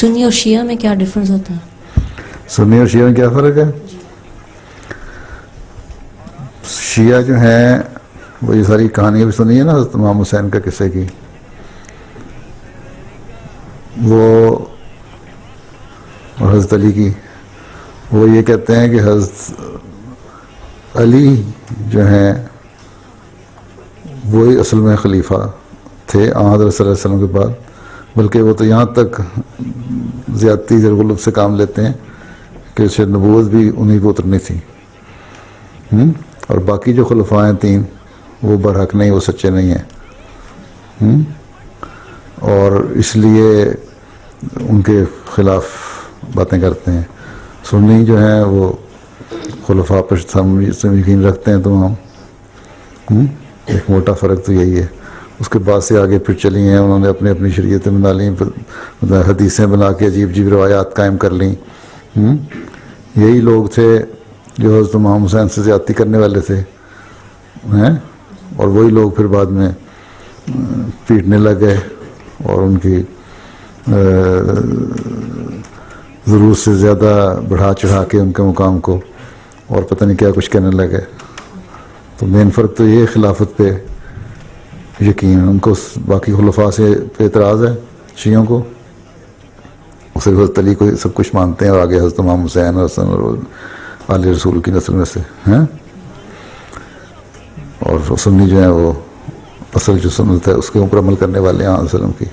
सुन्नी और शिया में क्या डिफरेंस होता है? सुन्नी और शिया में क्या फ़र्क है? शिया जो हैं वो ये सारी कहानियाँ भी सुनी है ना इमाम हुसैन का किस्से की, वो और हज़रत अली की, वो ये कहते हैं कि हज़रत अली जो हैं वही असल में खलीफा थे हज़रत सल्लल्लाहु अलैहि वसल्लम के बाद, बल्कि वो तो यहाँ तक ज़्यादती ज़ुल्म से काम लेते हैं कि शायद नबूवत भी उन्हीं को उतरनी थी। और बाकी जो खुलफा हैं तीन वो बरहक नहीं, वो सच्चे नहीं हैं। और इसलिए उनके ख़िलाफ़ बातें करते हैं। सुन्नी जो हैं वो खुलफा पर यकीन रखते हैं तमाम। एक मोटा फ़र्क तो यही है। उसके बाद से आगे फिर चली हैं, उन्होंने अपनी अपनी शरीयतें बना ली, मतलब हदीसें बना के अजीब अजीब रवायात कायम कर ली। यही लोग थे जो हज़रत इमाम हुसैन से ज़्यादती करने वाले थे हैं, और वही लोग फिर बाद में पीटने लग गए और उनकी ज़रूरत से ज़्यादा बढ़ा चढ़ा के उनके मुकाम को और पता नहीं क्या कुछ कहने लगे। तो मेन फ़र्क तो ये खिलाफत पे यकीन, उनको बाकी खुलफा से पे एतराज़ है शियों को, सिर्फ हज़रत अली को सब कुछ मानते हैं और आगे हज़रत इमाम हुसैन और हसन और आले रसूल की नस्ल में से हैं। और सुन्नी जो है वो असल जो सुन्नत है उसके ऊपर अमल करने वाले हैं वसल्लम की।